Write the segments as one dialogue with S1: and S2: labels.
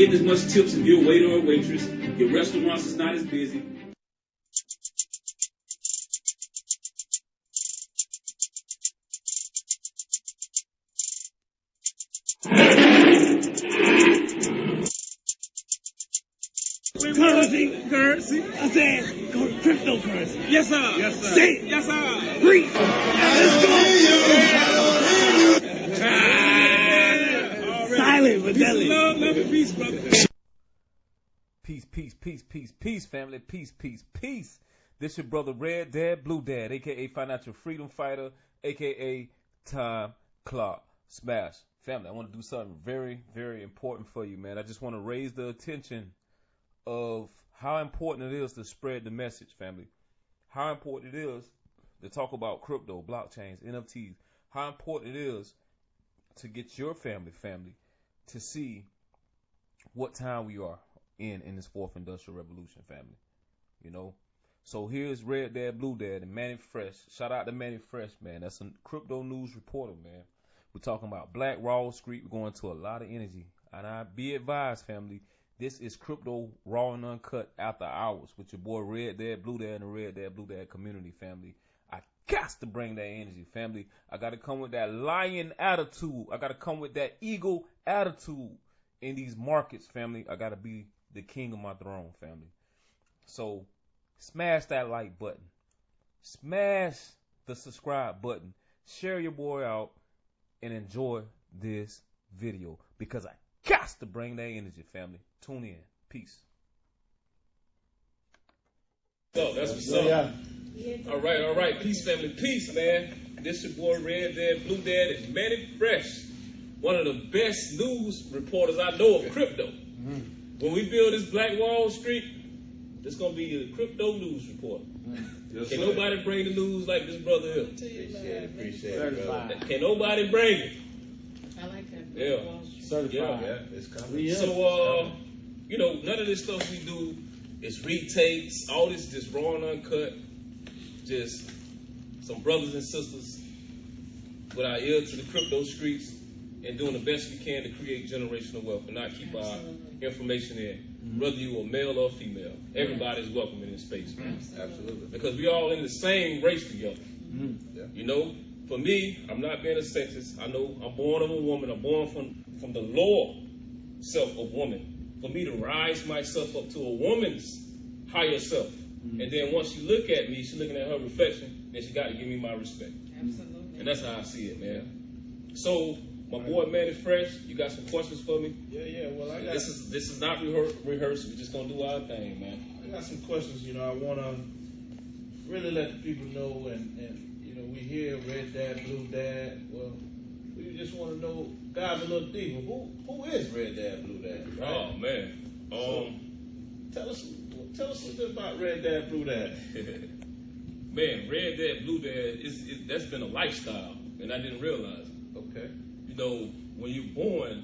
S1: Getting as much tips if you're a waiter or a waitress. Your restaurants is not as busy.
S2: Currency. I said cryptocurrency. Yes, sir. Yes, sir. Say it. Yes, sir. Breathe. Let's go. Silent but deadly. Love and peace, brother.
S3: Peace, family. Peace. This your brother Red Dad, Blue Dad, a.k.a. Financial Freedom Fighter, a.k.a. Time Clock Smash. Family, I want to do something very, very important for you, man. I just want to raise the attention of how important it is to spread the message, family. How important it is to talk about crypto, blockchains, NFTs. How important it is to get your family to see what time we are in this fourth industrial revolution, family. You know? So here's Red Dad, Blue Dad, and Manny Fresh. Shout out to Manny Fresh, man. That's a crypto news reporter, man. We're talking about Black Wall Street. We're going to a lot of energy. And I be advised, family, this is Crypto Raw and Uncut After Hours with your boy Red Dad, Blue Dad, and the Red Dad, Blue Dad community, family. I got to bring that energy, family. I got to come with that lion attitude. I got to come with that eagle attitude in these markets, family. I got to be the king of my throne, family. So smash that like button. Smash the subscribe button. Share your boy out and enjoy this video because I got to bring that energy, family. Tune in. Peace.
S4: So that's what's up. Yeah. All right. Peace, family. Peace, man. This your boy Red Dad, Blue Dad, and Manny Fresh. One of the best news reporters I know of crypto. When we build this Black Wall Street, it's gonna be a crypto news reporter. Yes, Can nobody bring the news like this brother here?
S5: Appreciate it.
S4: Can nobody bring it?
S6: I like that.
S4: Yeah.
S5: Certified. Yeah, it's coming.
S4: So, you know, none of this stuff we do is retakes. All this just raw and uncut. Just some brothers and sisters with our ear to the crypto streets and doing the best we can to create generational wealth and not keep our information in. Whether you are male or female, everybody's welcome in this space, man.
S5: Absolutely.
S4: Because we all in the same race together.
S5: Yeah.
S4: You know, for me, I'm not being a sexist. I know I'm born of a woman. I'm born from the lower self of woman. For me to rise myself up to a woman's higher self. And then once she look at me, she's looking at her reflection, then she got to give me my respect.
S6: Absolutely.
S4: And that's how I see it, man. So, my boy Manny Fresh, you got some questions for me?
S5: Yeah. Well, I got
S4: this is not rehearsed. We're just gonna do our thing, man.
S5: I got some questions. You know, I wanna really let the people know, and you know, we hear Red Dad, Blue Dad. Well, we just want to know, dive a little deeper. Who is Red Dad, Blue Dad? Right?
S4: Oh man.
S5: So, tell us a little bit about Red Dad, Blue Dad.
S4: Man, Red Dad, Blue Dad, that's been a lifestyle, and I didn't realize it.
S5: Okay.
S4: You know, when you're born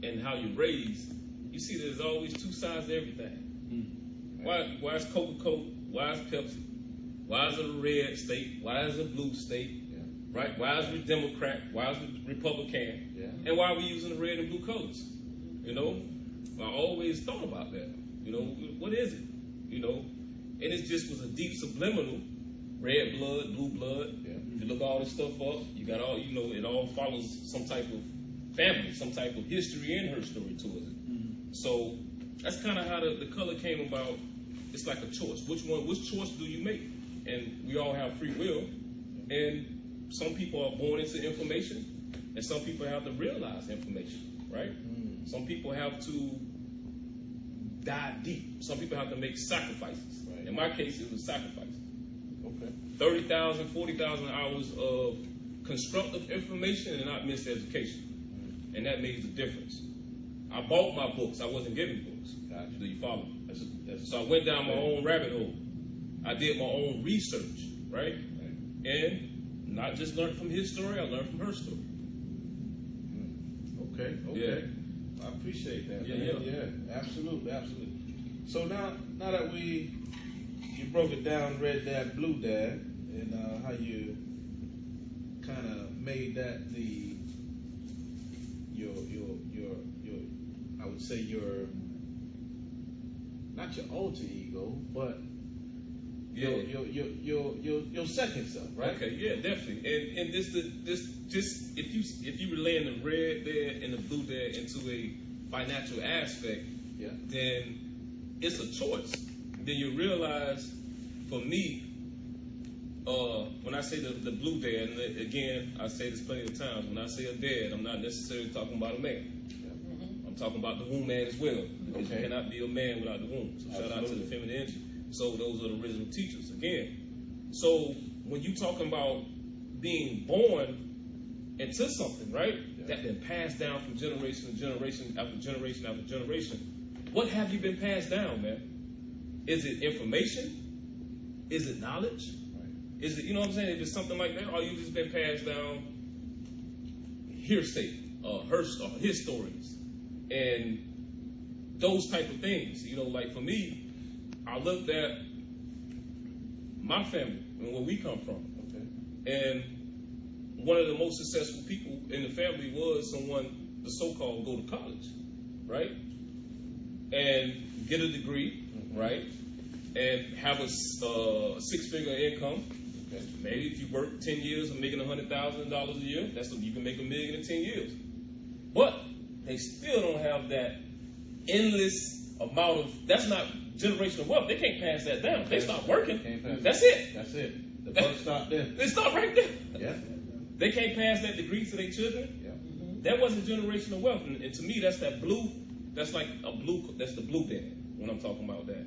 S4: and how you're raised, you see there's always two sides to everything. Why is Coca-Cola? Why is Pepsi? Why is it a red state? Why is it a blue state?
S5: Yeah.
S4: Right? Why is it Democrat? Why is it Republican?
S5: Yeah.
S4: And why are we using the red and blue colors? You know, I always thought about that. You know, what is it? You know, and it just was a deep subliminal. Red blood, blue blood.
S5: Yeah.
S4: If you look all this stuff up, you got all, you know, it all follows some type of family, some type of history and her story towards it. So that's kind of how the color came about. It's like a choice. Which choice do you make? And we all have free will. And some people are born into information, and some people have to realize information, right? Some people have to dive deep. Some people have to make sacrifices. Right. In my case, it was sacrifice.
S5: Okay.
S4: 30,000, 40,000 hours of constructive information and not miseducation. And that made the difference. I bought my books. I wasn't given books.
S5: Gotcha.
S4: Do you follow? So I went down my own rabbit hole. I did my own research, right? And not just learned from his story, I learned from her story.
S5: Okay.
S4: Yeah.
S5: I appreciate that.
S4: Yeah.
S5: Absolutely. So now that you broke it down, Red Dad, Blue Dad, and how you kind of made that your I would say not your alter ego, but your second self, right?
S4: Okay, yeah, definitely. And this just if you relay the red dad and the blue dad into a financial aspect, then it's a choice. Then you realize, for me, when I say the blue dad, and again, I say this plenty of times, when I say a dad, I'm not necessarily talking about a man. I'm talking about the womb man as well, because you cannot be a man without the womb. So shout out to the feminine energy. So those are the original teachers again. So when you talking about being born into something, right, that been passed down from generation to generation after generation after generation, what have you been passed down, man? Is it information? Is it knowledge? Is it, you know what I'm saying? If it's something like that, or you just been passed down hearsay, his stories, and those type of things. You know, like for me, I looked at my family and where we come from, and one of the most successful people in the family was someone, the so-called, go to college, right, and get a degree, right, and have a six-figure income. Maybe if you work 10 years and making $100,000 a year, that's what you can make $1 million in 10 years. But they still don't have that endless amount of. That's not generational wealth. They can't pass that down. They stop working. That's it.
S5: That's it. The buck stopped there.
S4: They stop right there.
S5: Yeah.
S4: They can't pass that degree to their children. Yeah. That wasn't generational wealth, and to me, that's that blue. That's like a blue. That's the blue dad when I'm talking about that.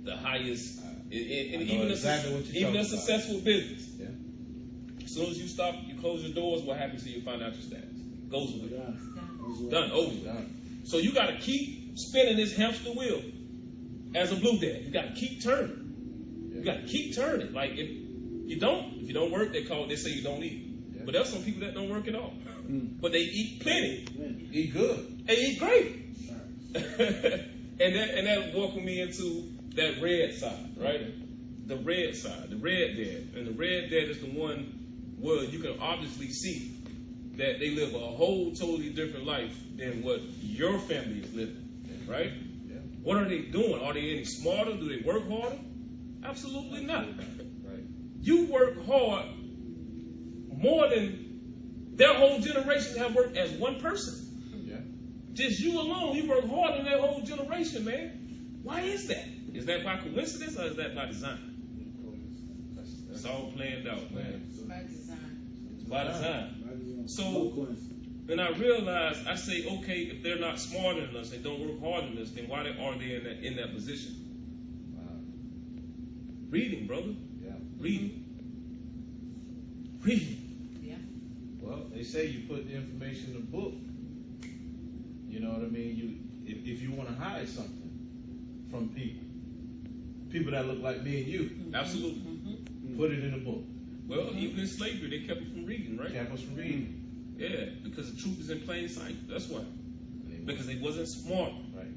S4: The highest. Even a successful business. Yeah. As soon as you stop, you close your doors, what happens to your financial status? Goes away. Done. Over. Done. So you got to keep spinning this hamster wheel as a blue dad. You got to keep turning. Yeah. You got to keep turning. Like if you don't work, they say you don't eat. Yeah. But there's some people that don't work at all. But they eat plenty.
S5: Eat good.
S4: They eat great. and that walking me into that red side, right? The red side, the red dad. And the red dad is the one where you can obviously see that they live a whole totally different life than what your family is living, right? Yeah. What are they doing? Are they any smarter? Do they work harder? Absolutely not. Right. You work hard more than their whole generation have worked as one person. Yeah. Just you alone, you work harder than their whole generation, man. Why is that? Is that by coincidence or is that by design? It's all planned out, man.
S6: It's by design.
S4: It's by design. So, then I realized, I say, okay, if they're not smarter than us, they don't work harder than us, then why are they in that position? Reading, brother. Yeah. Reading.
S6: Yeah.
S5: Well, they say you put the information in a book. You know what I mean? If you want to hide something from people that look like me and you.
S4: Absolutely.
S5: Put it in a book.
S4: Well, even in slavery, they kept us from reading, right?
S5: Kept us from reading.
S4: Yeah, because the truth is in plain sight. That's why. Because they wasn't smart. Right.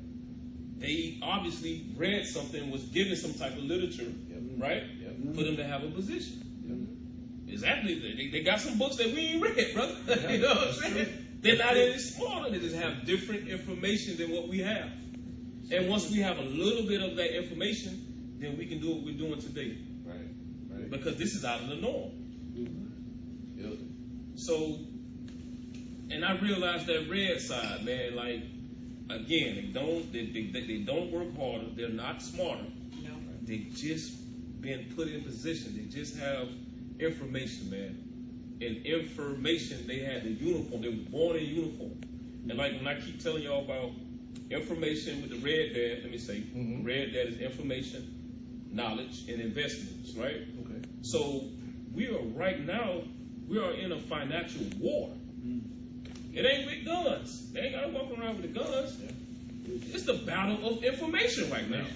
S4: They obviously read something, was given some type of literature, right? Yep. For them to have a position. Yep. Exactly. They got some books that we ain't read, brother. Yeah, you know what I'm saying? They're not any smarter. They just have different information than what we have. And once we have a little bit of that information, then we can do what we're doing today. Right. Because this is out of the norm. So, and I realized that red side, man, like, again, they don't work harder. They're not smarter. No. They just been put in position. They just have information, man. And information, they had the uniform. They were born in uniform. And like when I keep telling y'all about information with the red dad, let me say, red dad is information, knowledge, and investments, right? Okay. So we are in a financial war. It ain't with guns. They ain't got to walk around with the guns. Yeah. It's the battle of information right now.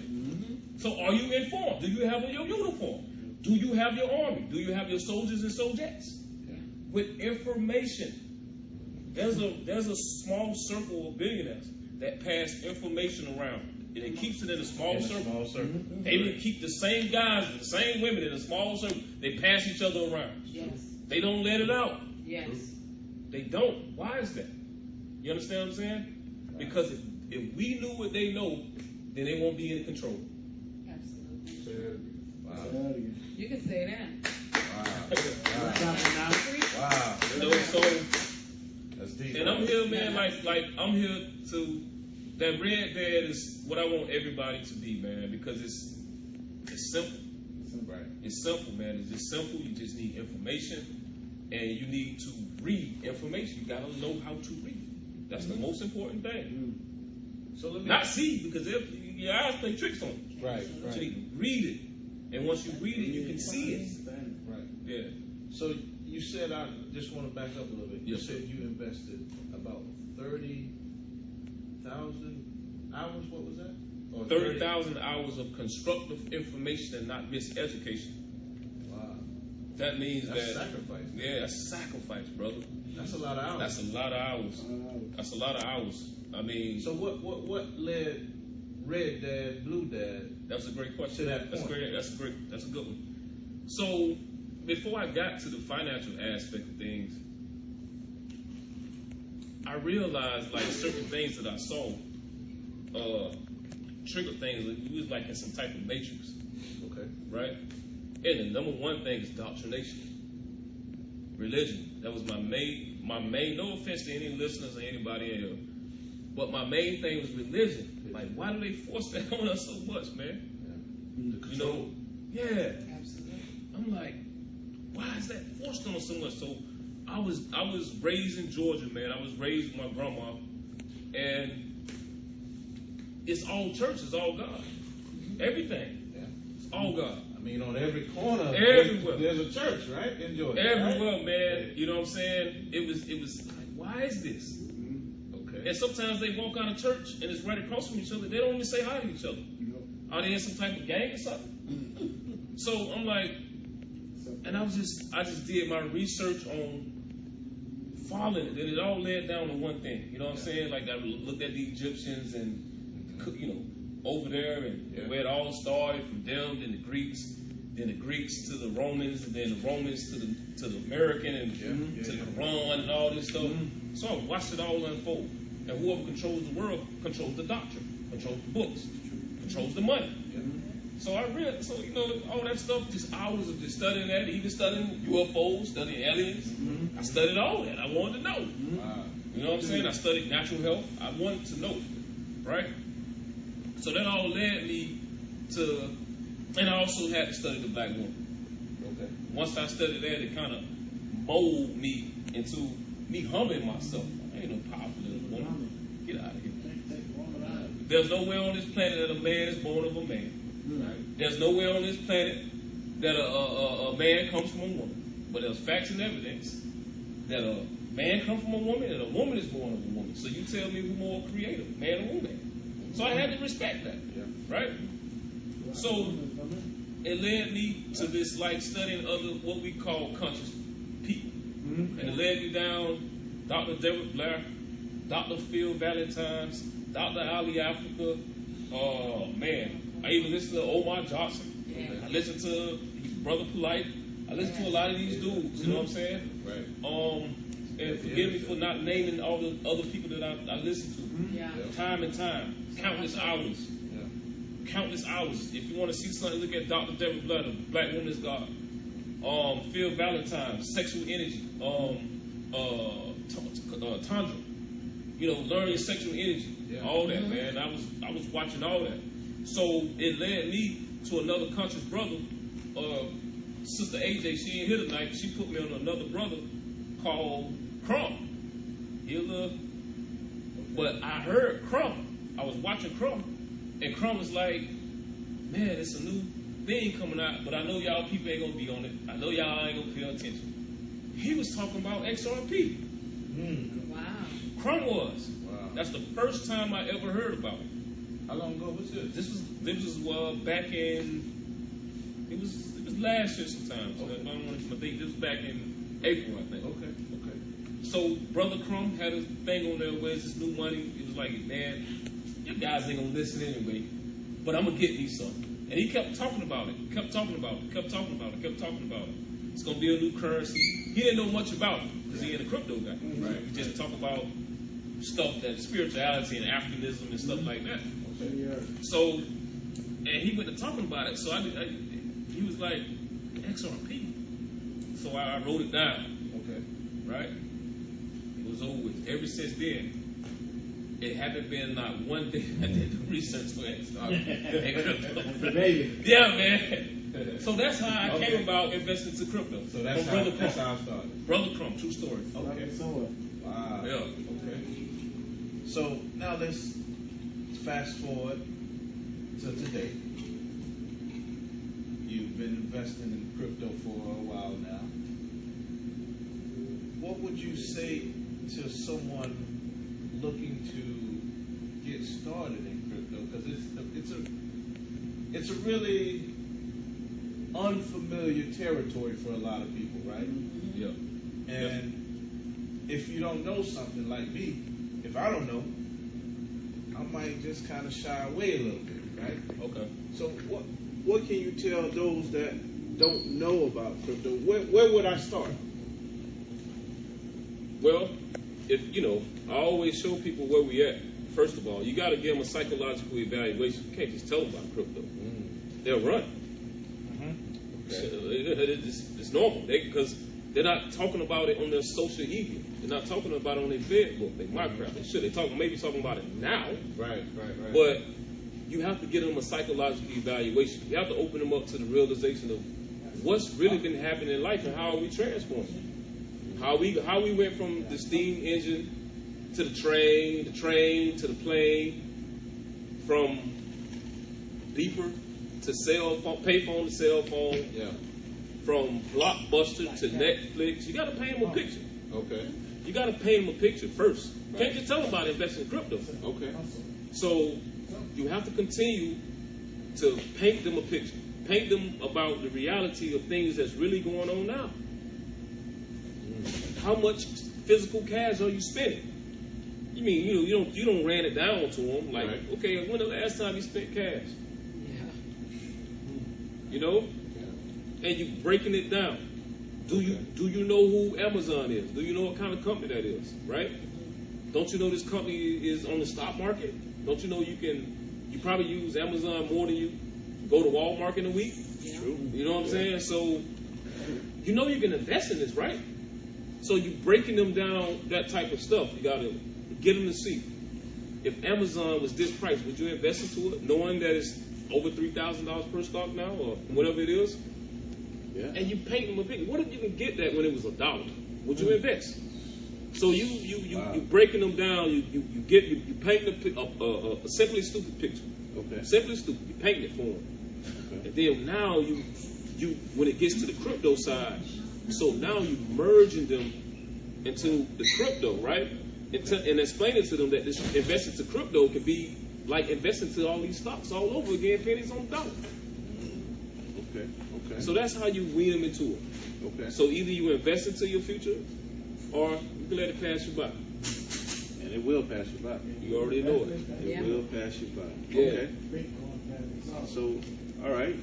S4: So are you informed? Do you have your uniform? Do you have your army? Do you have your soldiers and soldiettes? Yeah. With information. There's a small circle of billionaires that pass information around. And it keeps it in a small circle. They will keep the same guys and the same women in a small circle. They pass each other around.
S6: Yes.
S4: They don't let it out.
S6: Yes.
S4: They don't. Why is that? You understand what I'm saying? Because if we knew what they know, then they won't be in control.
S6: Absolutely.
S5: Wow.
S6: You can say that.
S5: Wow.
S4: You know, so,
S5: That's deep.
S4: and I'm here, man, like I'm here to, that Red Dad is what I want everybody to be, man, because it's simple.
S5: Right.
S4: It's simple, man. It's just simple. You just need information, and you need to read information. You gotta know how to read. That's the most important thing.
S5: So let me
S4: Not see, because your eyes play tricks on you.
S5: Right.
S4: So you need to read it, and once you read it, you can see it.
S5: Right.
S4: Yeah.
S5: So you said, I just want to back up a little bit. You
S4: Yes,
S5: said you invested about 30,000 hours. What was that? Or
S4: 30,000 hours of constructive information and not miseducation.
S5: Wow.
S4: That means
S5: That's
S4: that
S5: sacrifice.
S4: Yeah, that's sacrifice, brother.
S5: That's a lot of hours.
S4: That's a lot of hours. That's a lot of hours. I mean,
S5: So what led Red Dad, Blue Dad?
S4: that's a great question.
S5: To that
S4: That's
S5: point.
S4: great. That's a good one. So before I got to the financial aspect of things, I realized like certain things that I saw trigger things. Like, we was like in some type of matrix,
S5: Okay.
S4: right? And the number one thing is doctrination, religion. That was my main. No offense to any listeners or anybody in here, but my main thing was religion. Like, why do they force that on us so much, man?
S5: The
S4: You
S5: control.
S4: know, yeah.
S6: Absolutely.
S4: I'm like, why is that forced on us so much? So I was raised in Georgia, man. I was raised with my grandma, and it's all church, it's all God. Everything.
S5: Yeah.
S4: It's all God.
S5: I mean, on every corner,
S4: Everywhere.
S5: there's a church, right? In Georgia.
S4: Everywhere,
S5: right?
S4: man. You know what I'm saying? It was like, why is this?
S5: Okay.
S4: And sometimes they walk out of church and it's right across from each other. They don't even say hi to each other. Are they in some type of gang or something? So I'm like, and I just did my research on following it, and it all led down to one thing. You know what I'm saying? Like I looked at the Egyptians and, you know, over there, and where it all started from them, then the Greeks to the Romans, and then the Romans to the American, and to the Quran and all this stuff. So I watched it all unfold. And whoever controls the world controls the doctrine, controls the books, controls the money. So I read, so you know, all that stuff, just hours of just studying that, even studying UFOs, studying aliens. I studied all that. I wanted to know. You know what I'm saying? I studied natural health. I wanted to know, right? So that all led me to, and I also had to study the black woman. Okay. Once I studied that, it kind of molded me into me humbling myself. I ain't no powerful little woman. Get out of here. There's nowhere on this planet that a man is born of a man. Right? There's nowhere on this planet that a man comes from a woman. But there's facts and evidence that a man comes from a woman and a woman is born of a woman. So you tell me who's more creative, man or woman? So I had to respect that, right? So it led me to this, like, studying other, what we call conscious people. And it led me down Dr. David Blair, Dr. Phil Valentine's, Dr. Ali Africa. Man, I even listened to Omar Johnson. I listened to Brother Polite. I listened to a lot of these dudes, you know what I'm saying?
S5: Right.
S4: And forgive me for not naming all the other people that I listened to.
S6: Yeah.
S4: Time and time. Countless hours. Countless hours. If you want to see something, look at Dr. Deborah Blood, the Black Woman's God. Phil Valentine, Sexual Energy. Tundra. You know, learning sexual energy. All that, man. I was watching all that. So it led me to another conscious brother. Sister AJ, she ain't here tonight. She put me on another brother called Crumb. But I heard Crumb. I was watching Crumb, and Crumb was like, man, it's a new thing coming out, but I know y'all people ain't gonna be on it. I know y'all ain't gonna pay attention. He was talking about XRP.
S6: Wow.
S4: Crumb was.
S5: Wow.
S4: That's the first time I ever heard about it.
S5: How long ago was this?
S4: This was back in, it was last year sometime. So I don't want to think this was back in April, I think.
S5: Okay.
S4: So Brother Crumb had a thing on there, where's this new money? He was like, man, you guys ain't gonna listen anyway, but I'm gonna get me some. And he kept talking about it, kept talking about it. It's gonna be a new currency. He didn't know much about it, because he ain't a crypto guy.
S5: Right.
S4: He just talked about stuff, that spirituality and Africanism and stuff like that. So, and he went to talking about it. So he was like, XRP. So I wrote it down.
S5: Okay.
S4: Right? It was over with. Ever since then, it haven't been not one day I did the research for it.
S5: Baby.
S4: Yeah, man. So that's how I came about investing to crypto.
S5: So that's how I started.
S4: Brother Crump, true story.
S5: Okay. Wow.
S4: Yeah.
S5: Okay. So now let's fast forward to today. You've been investing in crypto for a while now. What would you say to someone looking to get started in crypto? Because it's a really unfamiliar territory for a lot of people, right?
S4: Yeah.
S5: And if you don't know something, like me, if I don't know, I might just kind of shy away a little bit, right?
S4: Okay.
S5: So what can you tell those that don't know about crypto? Where would I start?
S4: Well, I always show people where we at. First of all, you got to give them a psychological evaluation. You can't just tell them about crypto. They'll run. It's normal because they're not talking about it on their social media. They're not talking about it on their Facebook, their Minecraft. They should. They're maybe talking about it now.
S5: Right.
S4: But you have to give them a psychological evaluation. You have to open them up to the realization of what's really been happening in life and how are we transforming. How we went from the steam engine to the train to the plane, from beeper to cell phone, payphone to cell phone, from Blockbuster to Netflix. You got to paint them a picture.
S5: Okay.
S4: You got to paint them a picture first. You can't just tell them about investing in crypto.
S5: Okay.
S4: So you have to continue to paint them a picture. Paint them about the reality of things that's really going on now. How much physical cash are you spending? You mean you don't ran it down to them like, okay, when the last time you spent cash? And you breaking it down. Do you know who Amazon is? Do you know what kind of company that is? Right? Don't you know this company is on the stock market? Don't you know you probably use Amazon more than you go to Walmart in a week? True. You know what I'm saying? So you can invest in this, right? So you breaking them down, that type of stuff. You got to get them to see. If Amazon was this price, would you invest into it, knowing that it's over $3,000 per stock now, or whatever it is? Yeah. And you paint them a picture. What if you can get that when it was $1? Would you invest? So you breaking them down. You paint a simply stupid picture. Okay. Simply stupid. You paint it for them. Okay. And then now you when it gets to the crypto side. So now you're merging them into the crypto, right? And explaining to them that this investing to crypto could be like investing to all these stocks all over again, pennies on the dollar.
S5: Okay.
S4: So that's how you wean them into it. Okay. So either you invest into your future, or you can let it pass you by.
S5: And it will pass you by.
S4: You already know it.
S5: It will pass you by.
S4: Yeah.
S5: Okay. So, all right.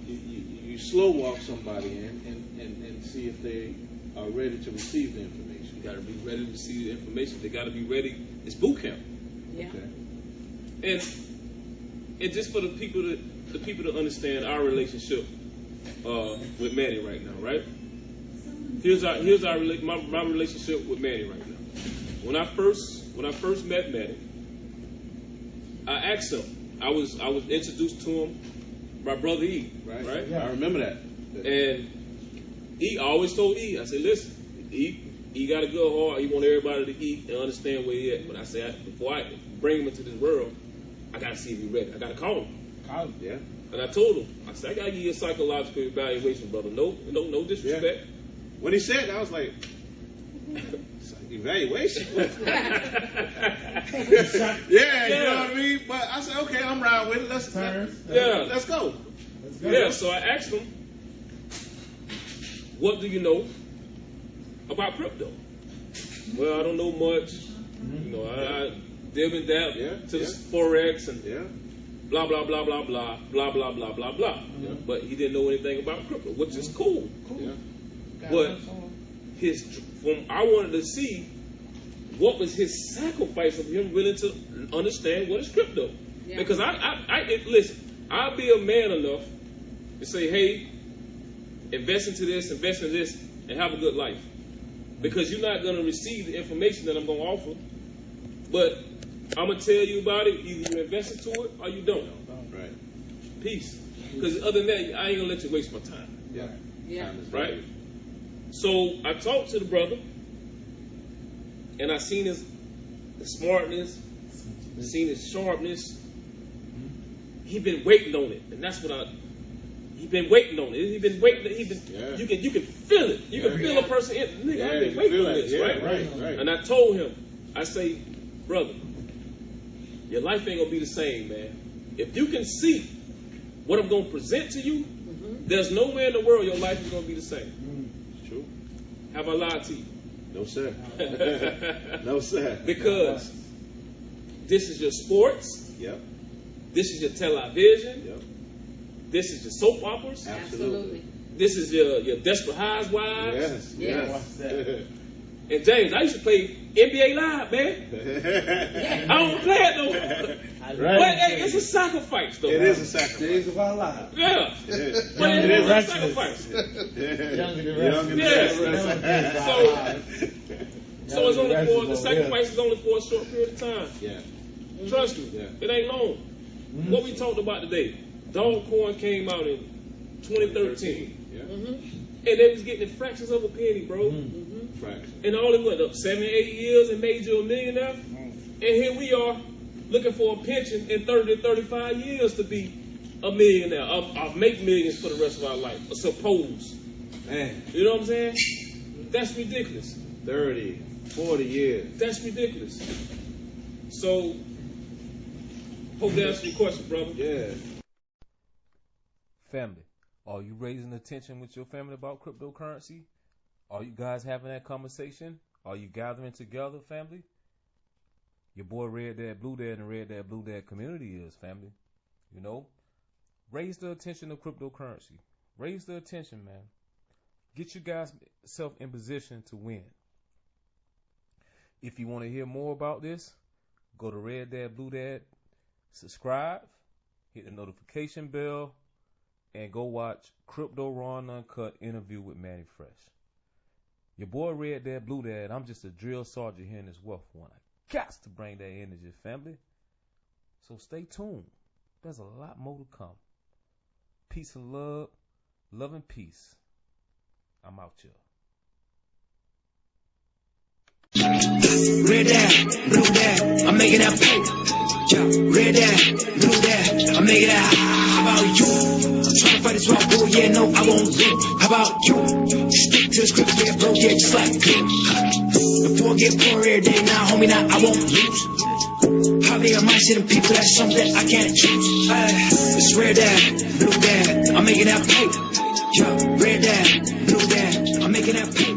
S5: You slow walk somebody in and see if they are ready to receive the information.
S4: You got to be ready to receive the information. They got to be ready. It's boot camp.
S6: Yeah.
S5: Okay.
S4: And just for the people to understand our relationship with Manny right now, right? Here's my relationship with Manny right now. When I first met Manny, I asked him. I was introduced to him by Brother E. Right?
S5: Yeah, I remember that.
S4: And I always told E, I said, listen, E got a good heart. He want everybody to eat and understand where he at. But I said, before I bring him into this world, I got to see if he's ready. I got to call him.
S5: Yeah.
S4: And I told him, I said, I got to give you a psychological evaluation, brother. No disrespect.
S5: Yeah. When he said that, I was like, evaluation? You know what I mean? But I said, okay, I'm riding with it. Let's go.
S4: Yeah, so I asked him, what do you know about crypto? Well, I don't know much. I dib and dab to Forex and blah, blah, blah, blah, blah, blah, blah, blah, blah, blah. Yeah. But he didn't know anything about crypto, which is cool. Yeah. But I wanted to see what was his sacrifice of him willing to understand what is crypto?
S6: Yeah.
S4: Because listen, I'll be a man enough to say, hey, invest into this, and have a good life. Because you're not going to receive the information that I'm going to offer. But I'm going to tell you about it. Either you invest into it or you don't.
S5: Right.
S4: Peace. Because other than that, I ain't going to let you waste my time.
S5: Yeah.
S6: Yeah.
S4: Right? So I talked to the brother, and I seen his smartness, seen his sharpness. He been waiting on it, and that's what he been waiting on it. He been waiting. You can feel it. You can feel a person in. Nigga, I've been waiting on this, right?
S5: Right.
S4: And I told him, I say, brother, your life ain't gonna be the same, man. If you can see what I'm gonna present to you, there's nowhere in the world your life is gonna be the same.
S5: True.
S4: Have I lied to you?
S5: No, sir. No, sir.
S4: Because this is your sports.
S5: Yep.
S4: This is your television.
S5: Yep.
S4: This is your soap operas.
S6: Absolutely.
S4: This is your Desperate Housewives.
S5: Yes.
S4: And James, I used to play NBA Live, man. I don't play it no more.
S5: Right.
S4: But hey, it's a sacrifice, though.
S5: It is a sacrifice.
S2: Days of our lives.
S4: Yeah.
S5: Yeah.
S4: But it is a sacrifice.
S2: Younger than
S5: Young and
S4: Yes.
S5: restless.
S4: So it's only the sacrifice is only for a short period of time.
S5: Yeah.
S4: Trust me.
S5: Yeah.
S4: It ain't long. What we talked about today, Dogecoin came out in 2013.
S5: Yeah.
S4: And they was getting fractions of a penny, bro.
S5: Fraction.
S4: And all it went up 7, 8 years and made you a millionaire. And here we are looking for a pension in 30 to 35 years to be a millionaire. I'll make millions for the rest of our life. Suppose.
S5: Man.
S4: You know what I'm saying? That's ridiculous.
S5: 30, 40 years.
S4: That's ridiculous. So, hope that answers your question, brother.
S5: Yeah.
S3: Family, are you raising attention with your family about cryptocurrency? Are you guys having that conversation? Are you gathering together, family? Your boy Red Dad Blue Dad and Red Dad Blue Dad community is, family. You know? Raise the attention of cryptocurrency. Raise the attention, man. Get you guys self in position to win. If you want to hear more about this, go to Red Dad Blue Dad, subscribe, hit the notification bell, and go watch Crypto Raw and Uncut interview with Manny Fresh. Your boy Red Dad Blue Dad, I'm just a drill sergeant here in this Wealth One. I got to bring that energy, family. So stay tuned. There's a lot more to come. Peace and love. Love and peace. I'm out here.
S7: Red Dad, Blue Dad, I'm making that pay. Red Dad, Blue Dad, I'm making that. How about you? I'm trying to fight this rock, boy, yeah, no, I won't lose. How about you? Stick to the script, yeah, bro, yeah, just like you. The poor get poor every day now, homie, now I won't lose. Probably a mindset of people, that's something that I can't choose. It's Red Dad, Blue Dad, I'm making that pay. Red Dad, Blue Dad, I'm making that pay.